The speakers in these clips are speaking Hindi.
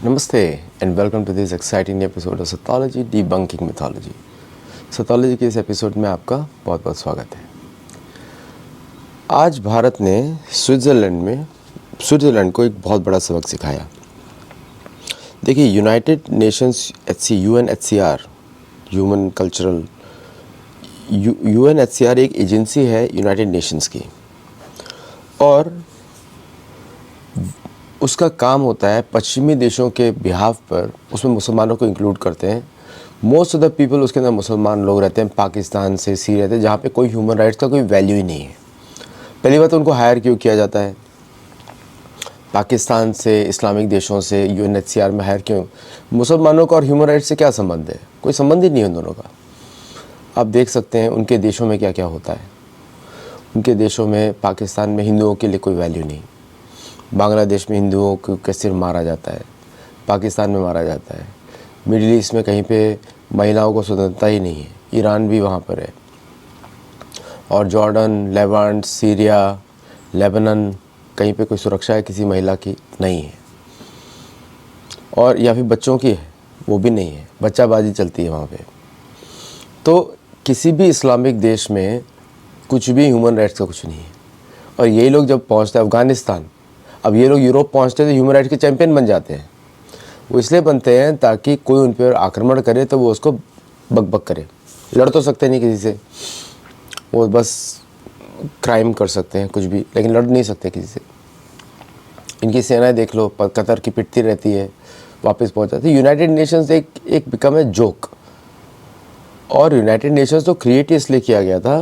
नमस्ते and welcome to this exciting episode of Satology debunking mythology. Satology के इस एपिसोड में आपका बहुत बहुत स्वागत है। आज भारत ने स्विट्ज़रलैंड को एक बहुत बड़ा सबक सिखाया। देखिए, यूनाइटेड नेशंस UNHCR UNHCR एक एजेंसी है यूनाइटेड नेशंस की, और उसका काम होता है पश्चिमी देशों के बिहाफ पर, उसमें मुसलमानों को इंक्लूड करते हैं। मोस्ट ऑफ द पीपल उसके अंदर मुसलमान लोग रहते हैं, पाकिस्तान से, सीरिया से, जहाँ पे कोई ह्यूमन राइट्स का कोई वैल्यू ही नहीं है। पहली बात, उनको हायर क्यों किया जाता है? पाकिस्तान से, इस्लामिक देशों से UNHCR में हायर क्यों? मुसलमानों का और ह्यूमन राइट्स से क्या संबंध है? कोई संबंध ही नहीं है उन दोनों का। आप देख सकते हैं उनके देशों में क्या क्या होता है। उनके देशों में, पाकिस्तान में हिंदुओं के लिए कोई वैल्यू नहीं, बांग्लादेश में हिंदुओं को कैसे मारा जाता है, पाकिस्तान में मारा जाता है, मिडिल ईस्ट में कहीं पे महिलाओं को स्वतंत्रता ही नहीं है, ईरान भी वहाँ पर है, और जॉर्डन, लेवांट, सीरिया, लेबनान, कहीं पे कोई सुरक्षा है किसी महिला की? नहीं है। और या फिर बच्चों की है, वो भी नहीं है, बच्चाबाजी चलती है वहाँ पे। तो किसी भी इस्लामिक देश में कुछ भी ह्यूमन राइट्स का कुछ नहीं है। और यही लोग जब पहुँचते हैं अफ़गानिस्तान, अब ये लोग यूरोप पहुँचते हैं तो ह्यूमन राइट्स के चैंपियन बन जाते हैं। वो इसलिए बनते हैं ताकि कोई उन पर आक्रमण करे तो वो उसको बक करे। लड़ तो सकते नहीं किसी से, वो बस क्राइम कर सकते हैं कुछ भी, लेकिन लड़ नहीं सकते किसी से। इनकी सेनाएं देख लो, कतर की पिटती रहती है, वापस पहुँच जाती है। यूनाइटेड नेशंस एक बिकम है जोक। और यूनाइटेड नेशंस तो क्रिएट इसलिए किया गया था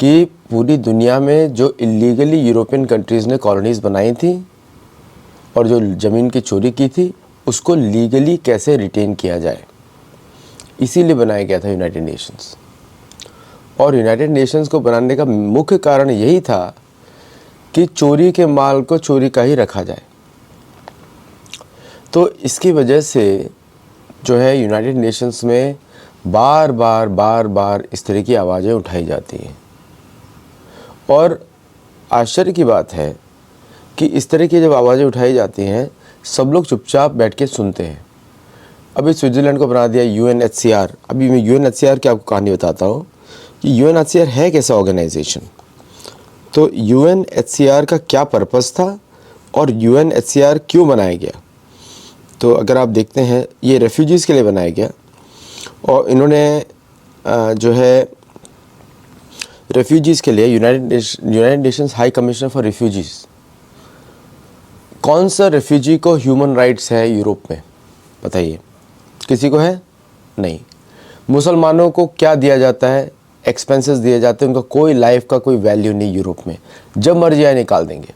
कि पूरी दुनिया में जो इलीगली यूरोपियन कंट्रीज़ ने कॉलोनीज़ बनाई थी और जो ज़मीन की चोरी की थी, उसको लीगली कैसे रिटेन किया जाए, इसीलिए बनाया गया था यूनाइटेड नेशंस। और यूनाइटेड नेशंस को बनाने का मुख्य कारण यही था कि चोरी के माल को चोरी का ही रखा जाए। तो इसकी वजह से जो है यूनाइटेड नेशंस में बार बार इस तरह की आवाज़ें उठाई जाती हैं। और आश्चर्य की बात है कि इस तरह की जब आवाज़ें उठाई जाती हैं, सब लोग चुपचाप बैठ के सुनते हैं। अभी स्विट्ज़रलैंड को बना दिया UNHCR। अभी मैं UNHCR की आपको कहानी बताता हूँ कि UNHCR है कैसा ऑर्गेनाइजेशन। तो UNHCR का क्या पर्पस था और UNHCR क्यों बनाया गया? तो अगर आप देखते हैं, ये रेफ्यूजीज़ के लिए बनाया गया। और इन्होंने जो है रेफ्यूजीज़ के लिए United Nations high commissioner for refugees. कौन सा रेफ्यूजी को ह्यूमन राइट्स है यूरोप में? बताइए, किसी को है? नहीं। मुसलमानों को क्या दिया जाता है? एक्सपेंसेस दिए जाते हैं, उनका कोई लाइफ का कोई वैल्यू नहीं यूरोप में। जब मर्जी आए निकाल देंगे।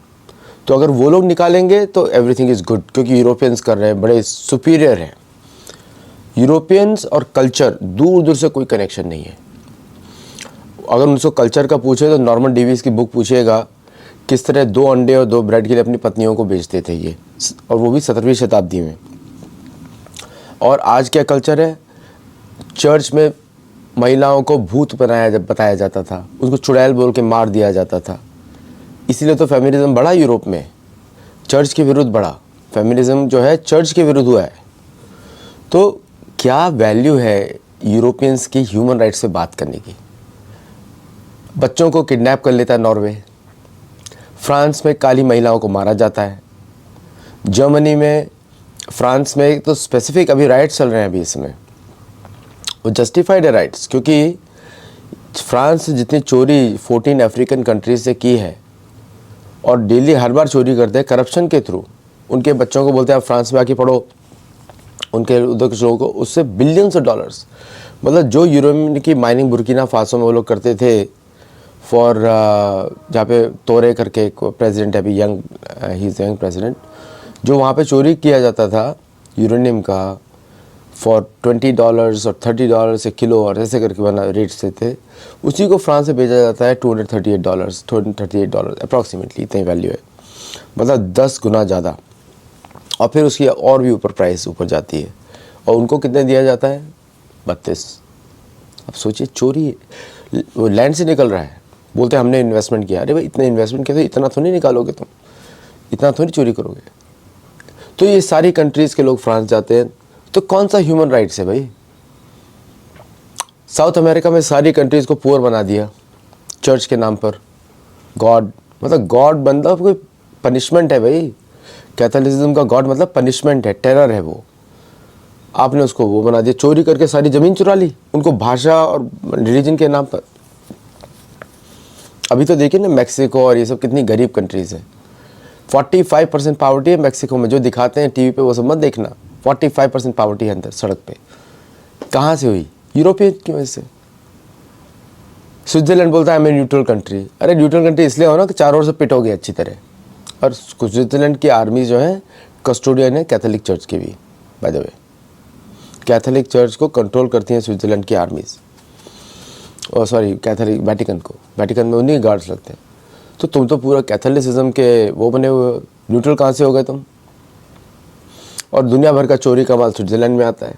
तो अगर वो लोग निकालेंगे तो एवरीथिंग इज़ गुड, क्योंकि यूरोपियंस कर रहे हैं, बड़े सुपीरियर हैं। यूरोपियंस और कल्चर दूर दूर से कोई कनेक्शन नहीं है। अगर उनसे कल्चर का पूछे तो नॉर्मन डेविस की बुक पूछिएगा, किस तरह 2 अंडे और 2 ब्रेड के लिए अपनी पत्नियों को बेचते थे ये, और वो भी 17वीं शताब्दी में। और आज क्या कल्चर है? चर्च में महिलाओं को भूत बताया जाता था, उसको चुड़ैल बोल के मार दिया जाता था। इसीलिए तो फेमिनिज्म बढ़ा यूरोप में, चर्च के विरुद्ध बढ़ा। फेमिनिज्म जो है चर्च के विरुद्ध हुआ है। तो क्या वैल्यू है यूरोपियंस की ह्यूमन राइट्स पे बात करने की? बच्चों को किडनैप कर लेता है नॉर्वे। फ्रांस में काली महिलाओं को मारा जाता है। जर्मनी में, फ्रांस में तो स्पेसिफिक अभी राइट्स चल रहे हैं अभी इसमें, वो जस्टिफाइड है राइट्स, क्योंकि फ्रांस जितनी चोरी 14 अफ्रीकन कंट्रीज से की है और डेली हर बार चोरी करते हैं करप्शन के थ्रू। उनके बच्चों को बोलते हैं आप फ्रांस में आके पढ़ो, उनके उधर के लोगों को, उससे बिलियंस ऑफ डॉलर्स। मतलब जो यूरोप की माइनिंग बुर्किना फासो में वो लोग करते थे फॉर जहाँ पे तोरे करके एक प्रेसिडेंट है अभी, ही इज़ यंग प्रेसिडेंट, जो वहाँ पे चोरी किया जाता था यूरेनियम का फॉर $20 और $30 से किलो, और ऐसे करके बना रेट से थे, उसी को फ्रांस से भेजा जाता है $238 अप्रॉक्सीमेटली, इतनी वैल्यू है। मतलब 10 गुना ज़्यादा। और फिर उसकी और भी ऊपर प्राइस ऊपर जाती है। और उनको कितने दिया जाता है? 32। अब सोचिए, चोरी वो लैंड से निकल रहा है, बोलते हैं हमने इन्वेस्टमेंट किया। अरे भाई, इतने इन्वेस्टमेंट किया तो इतना थोड़ी निकालोगे तुम, इतना थोड़ी चोरी करोगे। तो ये सारी कंट्रीज़ के लोग फ्रांस जाते हैं, तो कौन सा ह्यूमन राइट्स है भाई? साउथ अमेरिका में सारी कंट्रीज़ को पुअर बना दिया चर्च के नाम पर। गॉड मतलब गॉड मतलब कोई पनिशमेंट है भाई। कैथोलिसिज्म का गॉड मतलब पनिशमेंट है, टेरर है वो। आपने उसको वो बना दिया, चोरी करके सारी ज़मीन चुरा ली उनको भाषा और रिलीजन के नाम पर। अभी तो देखिए ना मैक्सिको और ये सब कितनी गरीब कंट्रीज़ हैं। 45% पावर्टी है मैक्सिको में, जो दिखाते हैं टीवी पे वो सब मत देखना। 45% पावर्टी है अंदर सड़क पे। कहाँ से हुई? यूरोपियन की वजह से। स्विट्जरलैंड बोलता है हमें न्यूट्रल कंट्री। अरे न्यूट्रल कंट्री इसलिए हो ना कि चारों ओर से पिटोगे अच्छी तरह। और स्विट्जरलैंड की आर्मी जो है कस्टोडियन है कैथोलिक चर्च की भी, by the way. Catholic church को कंट्रोल करती हैं स्विट्जरलैंड की आर्मीज, और सॉरी कैथोलिक वेटिकन को, वेटिकन में उन्हीं गार्ड्स लगते हैं। तो तुम तो पूरा कैथोलिसिज्म के वो बने हुए, न्यूट्रल कहाँ से हो गए तुम? और दुनिया भर का चोरी का माल स्विट्जरलैंड में आता है,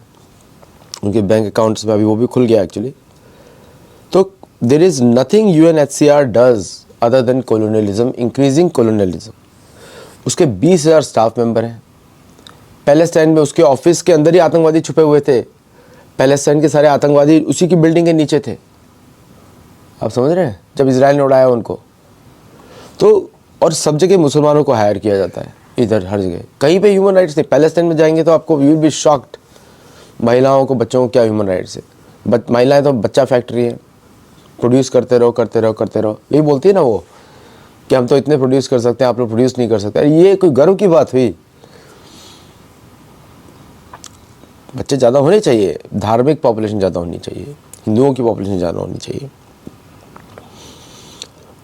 उनके बैंक अकाउंट्स में अभी वो भी खुल गया एक्चुअली। तो there is nothing UNHCR does other than colonialism, increasing colonialism. उसके 20,000 स्टाफ मेंबर हैं। पैलेस्टाइन में उसके ऑफिस के अंदर ही आतंकवादी छुपे हुए थे। पैलेस्टाइन के सारे आतंकवादी उसी की बिल्डिंग के नीचे थे। आप समझ रहे हैं? जब इजराइल ने उड़ाया उनको तो। और सब जगह मुसलमानों को हायर किया जाता है, इधर हर जगह। कहीं पे ह्यूमन राइट्स नहीं। पैलेस्टाइन में जाएंगे तो आपको यू विल बी शॉक्ड। महिलाओं को, बच्चों को क्या ह्यूमन राइट्स है? महिलाएं तो बच्चा फैक्ट्री है, प्रोड्यूस करते रहो करते रहो करते रहो। यही बोलती है ना वो कि हम तो इतने प्रोड्यूस कर सकते हैं, आप लोग प्रोड्यूस नहीं कर सकते। ये कोई गर्व की बात हुई? बच्चे ज़्यादा होने चाहिए, धार्मिक पॉपुलेशन ज़्यादा होनी चाहिए, हिंदुओं की पॉपुलेशन ज़्यादा होनी चाहिए।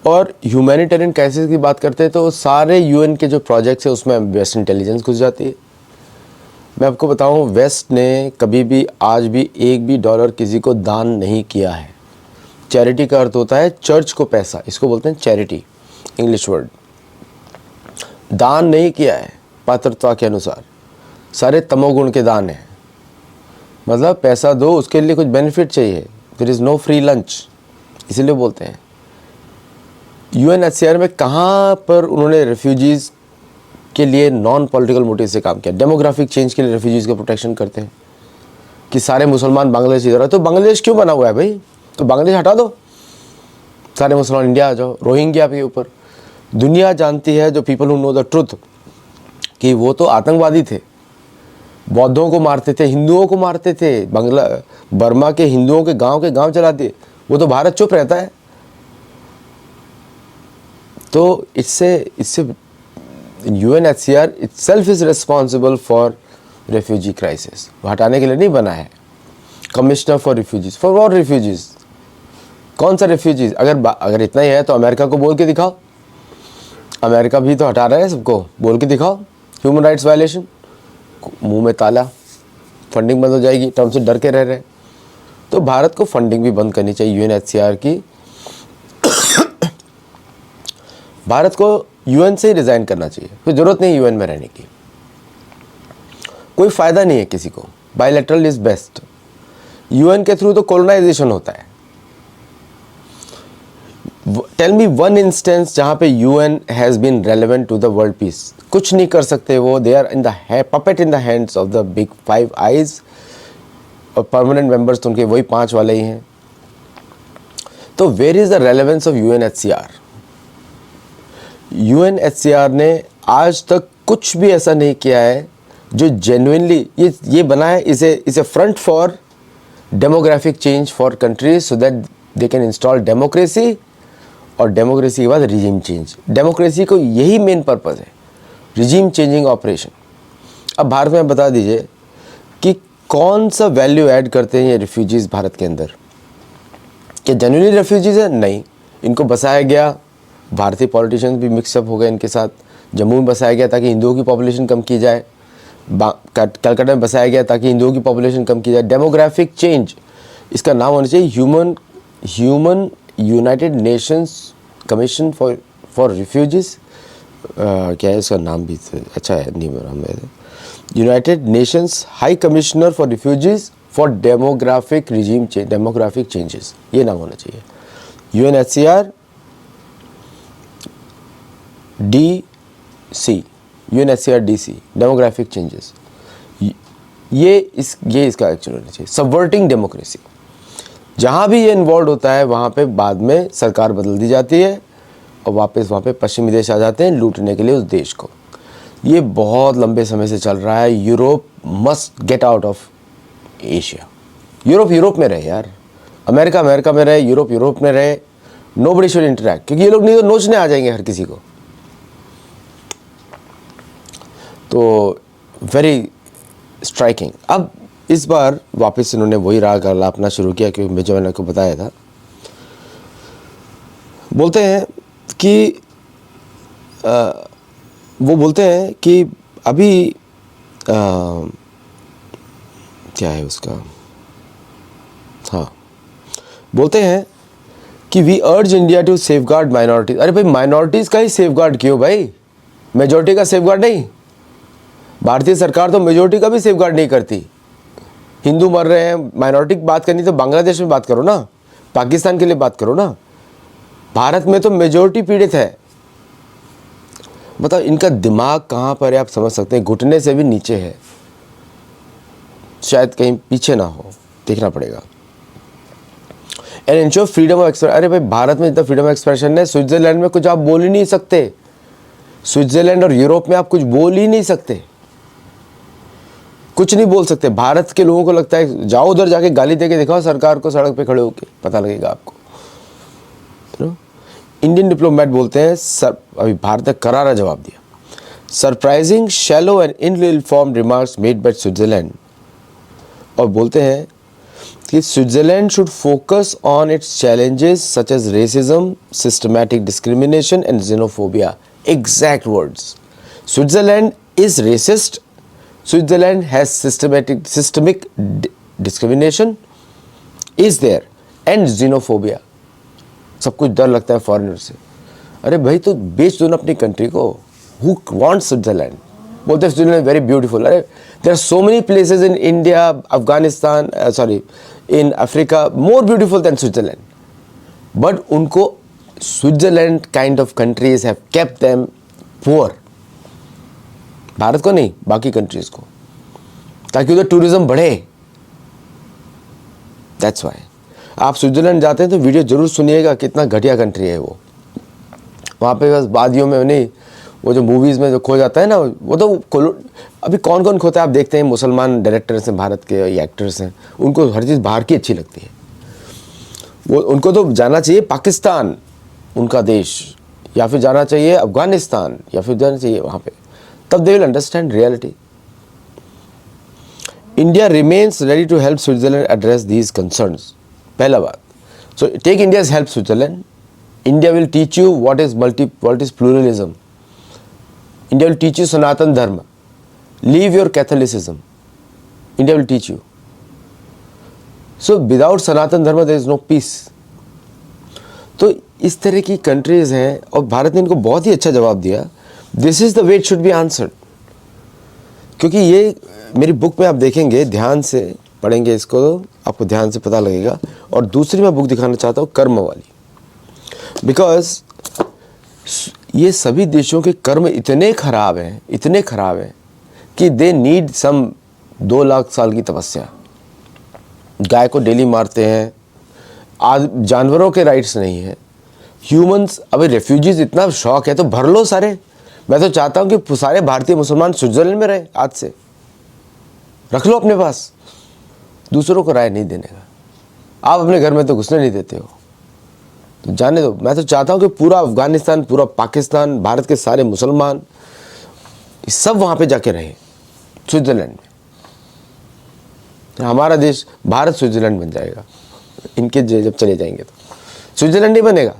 और ह्यूमैनिटेरियन क्राइसिस की बात करते हैं तो सारे UN के जो प्रोजेक्ट्स है उसमें वेस्ट इंटेलिजेंस घुस जाती है। मैं आपको बताऊं, वेस्ट ने कभी भी आज भी एक भी डॉलर किसी को दान नहीं किया है। चैरिटी का अर्थ होता है चर्च को पैसा, इसको बोलते हैं चैरिटी, इंग्लिश वर्ड। दान नहीं किया है पात्रता के अनुसार, सारे तमोगुण के दान हैं। मतलब पैसा दो, उसके लिए कुछ बेनिफिट चाहिए। There is no free lunch, इसीलिए बोलते हैं। UNHCR में कहाँ पर उन्होंने रेफ्यूजीज़ के लिए नॉन पॉलिटिकल मोटिव से काम किया? डेमोग्राफिक चेंज के लिए रेफ्यूजीज़ का प्रोटेक्शन करते हैं कि सारे मुसलमान बांग्लादेश इधर आए। तो बांग्लादेश क्यों बना हुआ है भाई? तो बांग्लादेश हटा दो, सारे मुसलमान इंडिया आ जाओ। रोहिंग्या के ऊपर दुनिया जानती है, जो people who know the truth, कि वो तो आतंकवादी थे, बौद्धों को मारते थे, हिंदुओं को मारते थे। बर्मा के हिंदुओं के गांव चला दिए। वो तो भारत चुप रहता है। तो इससे UNHCR itself is responsible for refugee crisis। वो हटाने के लिए नहीं बना है। Commissioner for refugees, for war refugees. कौन सा रिफ्यूजीज? अगर इतना ही है तो अमेरिका को बोल के दिखाओ। अमेरिका भी तो हटा रहा है सबको, बोल के दिखाओ। ह्यूमन राइट्स वायलेशन, मुंह में ताला, फंडिंग बंद हो जाएगी, टर्म से डर के रह रहे। तो भारत को फंडिंग भी बंद करनी चाहिए UNHCR की। भारत को UN से ही रिज़ाइन करना चाहिए, कोई ज़रूरत नहीं UN में रहने की, कोई फ़ायदा नहीं है किसी को। Bilateral is best. UN के थ्रू तो कॉलोनाइजेशन होता है। टेल मी वन इंस्टेंस जहाँ पे UN has been relevant to the world peace. कुछ नहीं कर सकते वो। They are in the puppet in the hands of the big 5 eyes, और परमानेंट मेंबर्स तो उनके वही 5 वाले ही हैं। तो where is the relevance of UNHCR? UNHCR ने आज तक कुछ भी ऐसा नहीं किया है जो जेन्युइनली ये बना है। इसे front for demographic change for countries, so that they can install democracy, और डेमोक्रेसी के बाद रिजीम चेंज। डेमोक्रेसी को यही मेन पर्पज़ है, रिजीम चेंजिंग ऑपरेशन। अब भारत में बता दीजिए कि कौन सा वैल्यू ऐड करते हैं ये रिफ्यूजीज़ भारत के अंदर? क्या जेन्युइनली रेफ्यूजीज़ है? नहीं, इनको बसाया गया, भारतीय पॉलिटिशियंस भी मिक्सअप हो गए इनके साथ। जम्मू में बसाया गया ताकि हिंदुओं की पॉपुलेशन कम की जाए, कलकत्ता में बसाया गया ताकि हिंदुओं की पॉपुलेशन कम की जाए। डेमोग्राफिक चेंज, इसका नाम होना चाहिए human United Nations commission for refugees. क्या है इसका नाम भी? अच्छा है, नहीं मेरा United Nations high commissioner for refugees for demographic regime change, demographic changes, ये नाम होना चाहिए। UNHCR DC, UNSCR-DC, demographic changes, ये इसका एक्चुअल होना चाहिए। सबवर्टिंग डेमोक्रेसी, जहाँ भी ये इन्वॉल्व होता है वहाँ पे बाद में सरकार बदल दी जाती है और वापस वहाँ पे पश्चिमी देश आ जाते हैं लूटने के लिए उस देश को। ये बहुत लंबे समय से चल रहा है। Europe must get out of Asia. Europe में रहे यार, अमेरिका में रहे, यूरोप में रहे। नोबडी शुड इंटरैक्ट, क्योंकि ये लोग नहीं तो नोचने आ जाएंगे हर किसी को। तो वेरी स्ट्राइकिंग। अब इस बार वापस इन्होंने वही राग आलापना शुरू किया, क्योंकि जो मैंने आपको बताया था। बोलते हैं कि वो बोलते हैं कि अभी क्या है उसका, हाँ, बोलते हैं कि वी अर्ज इंडिया टू सेफगार्ड माइनॉरिटीज। अरे भाई, माइनॉरिटीज़ का ही सेफगार्ड क्यों भाई, मेजॉरिटी का सेफगार्ड नहीं। भारतीय सरकार तो मेजॉरिटी का भी सेफगार्ड नहीं करती। हिंदू मर रहे हैं, माइनॉरिटी की बात करनी तो बांग्लादेश में बात करो ना, पाकिस्तान के लिए बात करो ना। भारत में तो मेजॉरिटी पीड़ित है। बताओ इनका दिमाग कहाँ पर है, आप समझ सकते हैं। घुटने से भी नीचे है, शायद कहीं पीछे ना हो, देखना पड़ेगा। And ensure freedom of expression. अरे भाई, भारत में इतना फ्रीडम ऑफ एक्सप्रेशन है, स्विट्जरलैंड में कुछ आप बोल ही नहीं सकते। स्विट्जरलैंड और यूरोप में आप कुछ बोल ही नहीं सकते, कुछ नहीं बोल सकते। भारत के लोगों को लगता है जाओ उधर जाके गाली दे के दिखाओ सरकार को, सड़क पे खड़े होके, पता लगेगा आपको। इंडियन डिप्लोमेट बोलते हैं सर, अभी भारत ने करारा जवाब दिया। Surprising shallow and informed remarks made by Switzerland. और बोलते हैं कि Switzerland should focus on its challenges such as racism, systematic discrimination and xenophobia. Exact words. Switzerland is racist. Switzerland has systemic discrimination is there and xenophobia. सब कुछ डर लगता है फॉरेनर से। अरे भाई, तो बेच दो ना अपनी कंट्री को। Who wants Switzerland? बोलते हैं स्विट्जरलैंड वेरी ब्यूटीफुल। अरे there are so many places in India, Afghanistan, in Africa more beautiful than Switzerland. But उनको Switzerland kind of countries have kept them poor. Bharat को नहीं, बाकी कंट्रीज को, ताकि उधर टूरिज्म बढ़े। दैट्स वाई आप स्विट्जरलैंड जाते हैं तो वीडियो जरूर सुनिएगा, कितना घटिया कंट्री है वो। वहाँ पे बस वादियों में नहीं, वो जो मूवीज़ में जो खो जाता है ना, वो तो अभी कौन कौन खोता है आप देखते हैं। मुसलमान डायरेक्टर्स हैं भारत के, या एक्टर्स हैं, उनको हर चीज़ बाहर की अच्छी लगती है। वो उनको तो जाना चाहिए पाकिस्तान, उनका देश, या फिर जाना चाहिए अफगानिस्तान, या फिर जाना चाहिए वहाँ पे, तब they will understand reality. India remains ready to help Switzerland address these concerns. पहला बात, so take India's help Switzerland. India will teach you what is pluralism. India will teach you Sanatan Dharma. Leave your Catholicism, India will teach you. So without Sanatan Dharma there is no piece. तो इस तरह की कंट्रीज हैं, और भारत ने इनको बहुत ही अच्छा जवाब दिया। This is the way it should be answered. क्योंकि ये मेरी बुक में आप देखेंगे, ध्यान से पढ़ेंगे इसको, आपको ध्यान से पता लगेगा। और दूसरी मैं बुक दिखाना चाहता हूँ कर्म वाली, बिकॉज ये सभी देशों के कर्म इतने खराब हैं कि दे नीड सम 2 लाख साल की तपस्या। गाय को डेली मारते हैं, जानवरों के राइट्स नहीं है, ह्यूमंस। अभी रेफ्यूजीज इतना शौक है तो भर लो सारे। मैं तो चाहता हूँ कि सारे भारतीय मुसलमान स्विट्जरलैंड में रहे, आज से रख लो अपने पास, दूसरों को राय नहीं देने का। आप अपने घर में तो घुसने नहीं देते हो, तो जाने दो। मैं तो चाहता हूँ कि पूरा अफगानिस्तान, पूरा पाकिस्तान, भारत के सारे मुसलमान सब वहाँ पे जाके रहे, स्विट्जरलैंड में। हमारा देश भारत स्विट्जरलैंड बन जाएगा, इनके जब चले जाएंगे तो स्विट्जरलैंड नहीं बनेगा।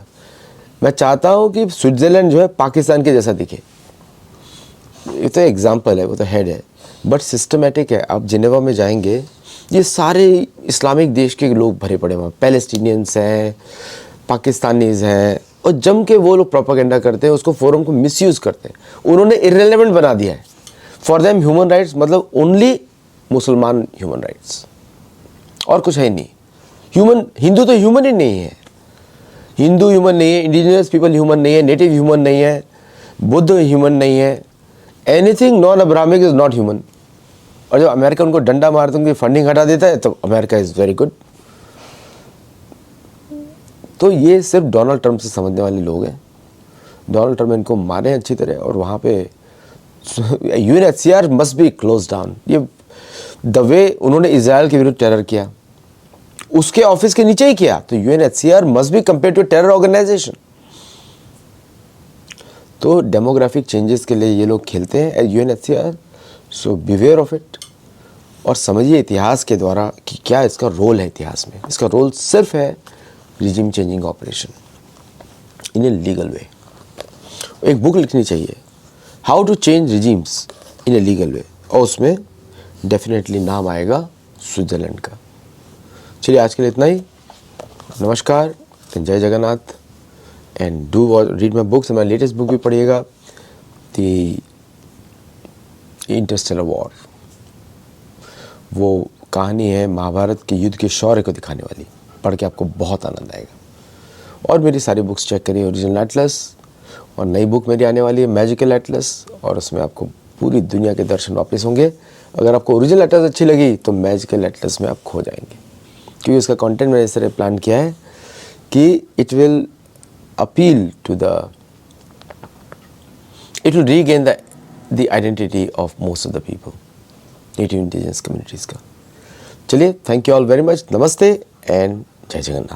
मैं चाहता हूँ कि स्विट्जरलैंड जो है पाकिस्तान के जैसा दिखे। ये तो एग्जाम्पल है, वो तो हेड है, बट सिस्टमेटिक है। आप जिनेवा में जाएंगे, ये सारे इस्लामिक देश के लोग भरे पड़े वहाँ, पैलेस्टीनियंस हैं, पाकिस्तानीज हैं, और जम के वो लोग प्रोपेगेंडा करते हैं, उसको फोरम को मिसयूज़ करते हैं। उन्होंने इररिलेवेंट बना दिया है। फॉर देम ह्यूमन राइट्स मतलब ओनली मुसलमान ह्यूमन राइट्स, और कुछ है नहीं। हिंदू तो ह्यूमन ही नहीं है, हिंदू ह्यूमन नहीं है, इंडिजिनियस पीपल ह्यूमन नहीं है, नेटिव ह्यूमन नहीं है, बुद्ध ह्यूमन नहीं है, anything non Abrahamic is not human. और जब अमेरिका उनको डंडा मारते उनकी फंडिंग हटा देता है तो अमेरिका इज वेरी गुड। तो ये सिर्फ डोनाल्ड ट्रंप से समझने वाले लोग हैं। डोनाल्ड ट्रंप इनको मारे अच्छी तरह, और वहाँ पे UNHCR must be close down. ये द वे उन्होंने इजराइल के विरुद्ध टेरर किया, उसके ऑफिस के नीचे ही किया, तो UNHCR must be compare to terror organisation. तो डेमोग्राफिक चेंजेस के लिए ये लोग खेलते हैं as UNHCR, so beware of it. और समझिए इतिहास के द्वारा कि क्या इसका रोल है। इतिहास में इसका रोल सिर्फ है regime changing operation in a legal way. एक बुक लिखनी चाहिए, how to change regimes in a legal way, और उसमें डेफिनेटली नाम आएगा स्विट्जरलैंड का। चलिए आज के लिए इतना ही। नमस्कार, जय Jagannath, and do read my books. मेरा लेटेस्ट बुक भी पढ़िएगा, द इंटरस्टेलर वॉर। वो कहानी है महाभारत के युद्ध के शौर्य को दिखाने वाली, पढ़ के आपको बहुत आनंद आएगा। और मेरी सारी बुक्स चेक करिए, ओरिजिनल एटलस, और नई बुक मेरी आने वाली है मैजिकल एटलस, और उसमें आपको पूरी दुनिया के दर्शन वापस होंगे। अगर आपको ओरिजिनल एटलस अच्छी लगी तो मैजिकल एटलस में आप खो जाएंगे, क्योंकि उसका कंटेंट मैंने इस तरह प्लान किया है कि it will regain the identity of most of the people, native indigenous communities का। चलिए, thank you all very much, नमस्ते एंड जय जगन्नाथ।